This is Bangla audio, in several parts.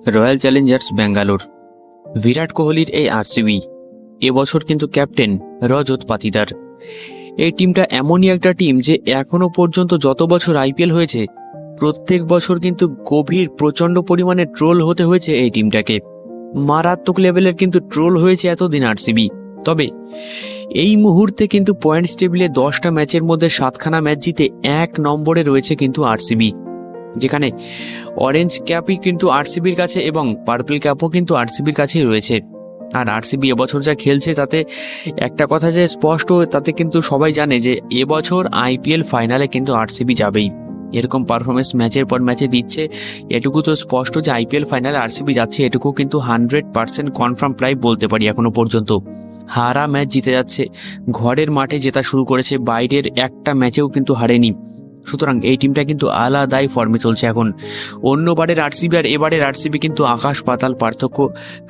Royal Challengers Bangalore. বিরাট কোহলির এই আরসিবি এবছর কিন্তু ক্যাপ্টেন রজত পাতিদার। এই টিমটা এমনই একটা টিম যে এখনো পর্যন্ত যত বছর আইপিএল হয়েছে প্রত্যেক বছর কিন্তু গভীর প্রচণ্ড পরিমাণে ট্রোল হতে হয়েছে এই টিমটাকে। মারাত্মক লেভেলের কিন্তু ট্রোল হয়েছে এতদিন আরসিবি। তবে এই মুহূর্তে কিন্তু পয়েন্টস টেবিলে 10টা ম্যাচের মধ্যে 7খানা ম্যাচ জিতে 1 নম্বরে রয়েছে কিন্তু আরসিবি, যেখানে অরেঞ্জ ক্যাপই কিন্তু আরসিবির কাছে এবং পার্পল ক্যাপও কিন্তু আরসিবির কাছেই রয়েছে। আর আরসিবি এবছর যা খেলছে তাতে একটা কথা যে স্পষ্ট, তাতে কিন্তু সবাই জানে যে এবছর আইপিএল ফাইনালে কিন্তু আরসিবি যাবেই। এরকম পারফরমেন্স ম্যাচের পর ম্যাচে দিচ্ছে, এটুকু তো স্পষ্ট যে আইপিএল ফাইনালে আরসিবি যাচ্ছে, এটুকু কিন্তু 100% কনফার্ম প্রায় বলতে পারি এখনো পর্যন্ত। হারা ম্যাচ জিতে যাচ্ছে, ঘরের মাঠে জেতা শুরু করেছে, বাইরের একটা ম্যাচেও কিন্তু হারেনি। সুতরাং এই টিমটা কিন্তু আলাদাই ফর্মে চলছে এখন। অন্যবারের আরসিবি আর এবারের আরসিবি কিন্তু আকাশ পাতাল পার্থক্য,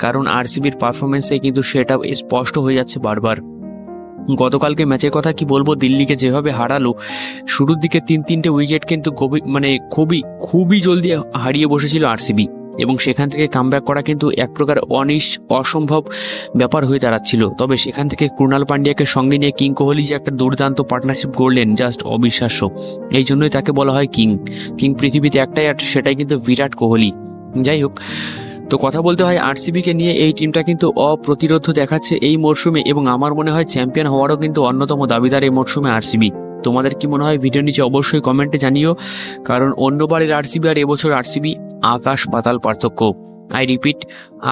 কারণ আরসিবির পারফরমেন্সে কিন্তু সেটা স্পষ্ট হয়ে যাচ্ছে বারবার। গতকালকে ম্যাচের কথা কি বলবো, দিল্লিকে যেভাবে হারালো, শুরুর দিকে 3-3টে উইকেট কিন্তু খুবই জলদি হারিয়ে বসেছিল আরসিবি, এবং সেখান থেকে কামব্যাক করা কিন্তু এক প্রকার অসম্ভব ব্যাপার হয়ে দাঁড়াচ্ছিল। তবে সেখান থেকে ক্রুণাল পান্ডিয়াকে সঙ্গে নিয়ে কিং কোহলি যে একটা দুর্দান্ত পার্টনারশিপ গড়লেন, জাস্ট অবিশ্বাস্য। এই জন্যই তাকে বলা হয় কিং পৃথিবীতে একটাই, আর সেটাই কিন্তু বিরাট কোহলি। যাই হোক, তো কথা বলতে হয় আরসিবিকে নিয়ে, এই টিমটা কিন্তু অপ্রতিরোধ দেখাচ্ছে এই মরশুমে, এবং আমার মনে হয় চ্যাম্পিয়ন হওয়ারও কিন্তু অন্যতম দাবিদার এই মরশুমে আরসিবি। তোমাদের কি মনে হয় ভিডিও নিচে অবশ্যই কমেন্টে জানিও, কারণ অন্যবারের আরসিবি আর এবছর আরসিবি আকাশ পাতাল পার্থক্য। আই রিপিট,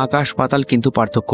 আকাশ পাতাল কিন্তু পার্থক্য।